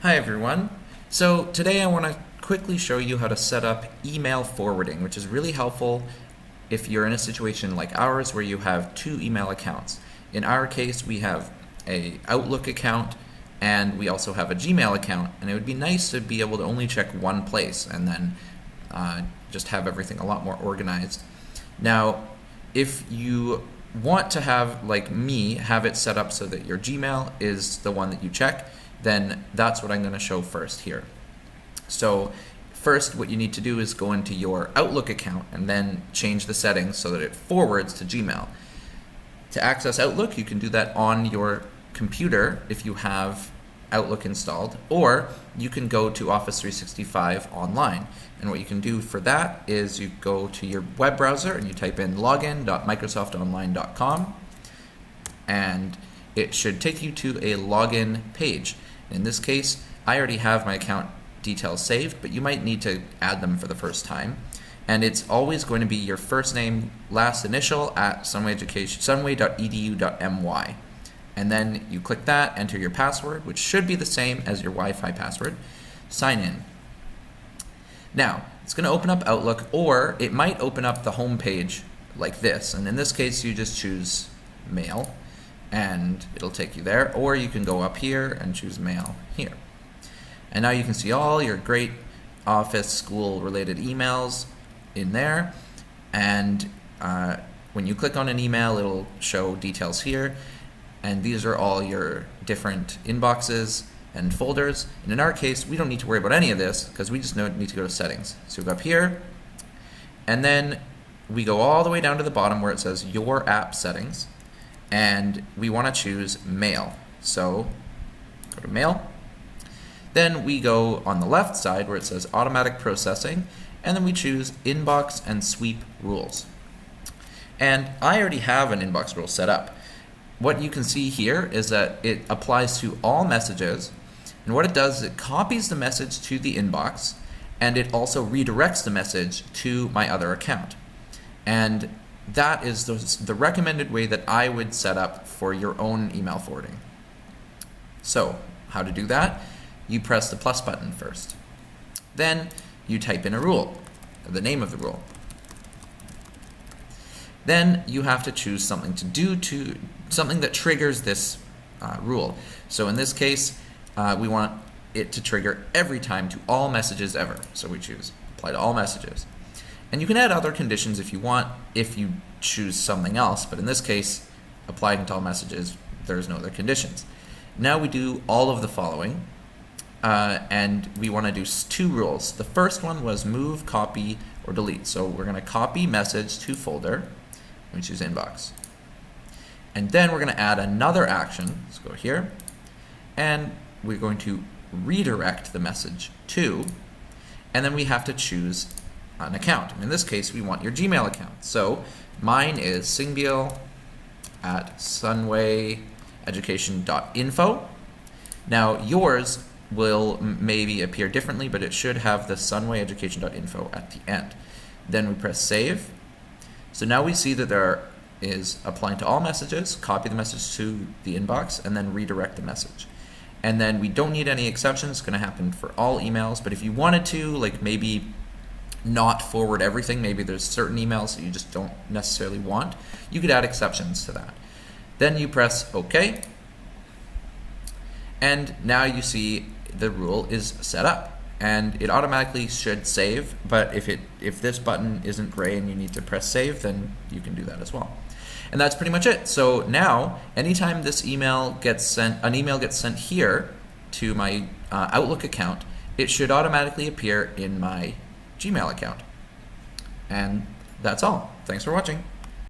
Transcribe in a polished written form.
Hi everyone. So today I want to quickly show you how to set up email forwarding, which is really helpful if you're in a situation like ours where you have two email accounts. In our case, we have a Outlook account and we also have a Gmail account, and it would be nice to be able to only check one place and then just have everything a lot more organized. Now, if you want to have, like me, have it set up so that your Gmail is the one that you check, then that's what I'm going to show first here. So first, what you need to do is go into your Outlook account and then change the settings so that it forwards to Gmail. To access Outlook, you can do that on your computer if you have Outlook installed, or you can go to Office 365 online. And what you can do for that is you go to your web browser and you type in login.microsoftonline.com, and it should take you to a login page. In this case, I already have my account details saved, but you might need to add them for the first time. And it's always going to be your first name, last initial at sunway.edu.my. And then you click that, enter your password, which should be the same as your Wi-Fi password, sign in. Now, it's going to open up Outlook, or it might open up the home page like this. And in this case, you just choose Mail, and it'll take you there, or you can go up here and choose Mail here. And now you can see all your great office, school related emails in there, and when you click on an email, it'll show details here, and these are all your different inboxes and folders. And in our case, we don't need to worry about any of this because we just need to go to settings. So we go up here, and then we go all the way down to the bottom where it says your app settings, and we want to choose Mail. So go to Mail. Then we go on the left side where it says automatic processing, and then we choose inbox and sweep rules. And I already have an inbox rule set up. What you can see here is that it applies to all messages, and what it does is it copies the message to the inbox, and it also redirects the message to my other account. And that is the recommended way that I would set up for your own email forwarding. So how to do that? You press the plus button first. Then you type in a rule, the name of the rule. Then you have to choose something to do to something that triggers this rule. So in this case, we want it to trigger every time to all messages ever. So we choose apply to all messages. And you can add other conditions if you want, if you choose something else, but in this case, applying to all messages, there's no other conditions. Now we do all of the following, and we want to do two rules. The first one was move, copy, or delete. So we're going to copy message to folder, we choose inbox. And then we're going to add another action. Let's go here, and we're going to redirect the message to, and then we have to choose an account. In this case, we want your Gmail account. So mine is singbiel@sunwayeducation.info. Now yours will maybe appear differently, but it should have the sunwayeducation.info at the end. Then we press save. So now we see that there is applying to all messages, copy the message to the inbox, and then redirect the message. And then we don't need any exceptions. It's going to happen for all emails, but if you wanted to, like maybe not forward everything, maybe there's certain emails that you just don't necessarily want, you could add exceptions to that. Then you press OK, and now you see the rule is set up, and it automatically should save, but if this button isn't gray and you need to press save, then you can do that as well. And that's pretty much it. So now, anytime this email gets sent, an email gets sent here to my Outlook account, it should automatically appear in my Gmail account. And that's all. Thanks for watching.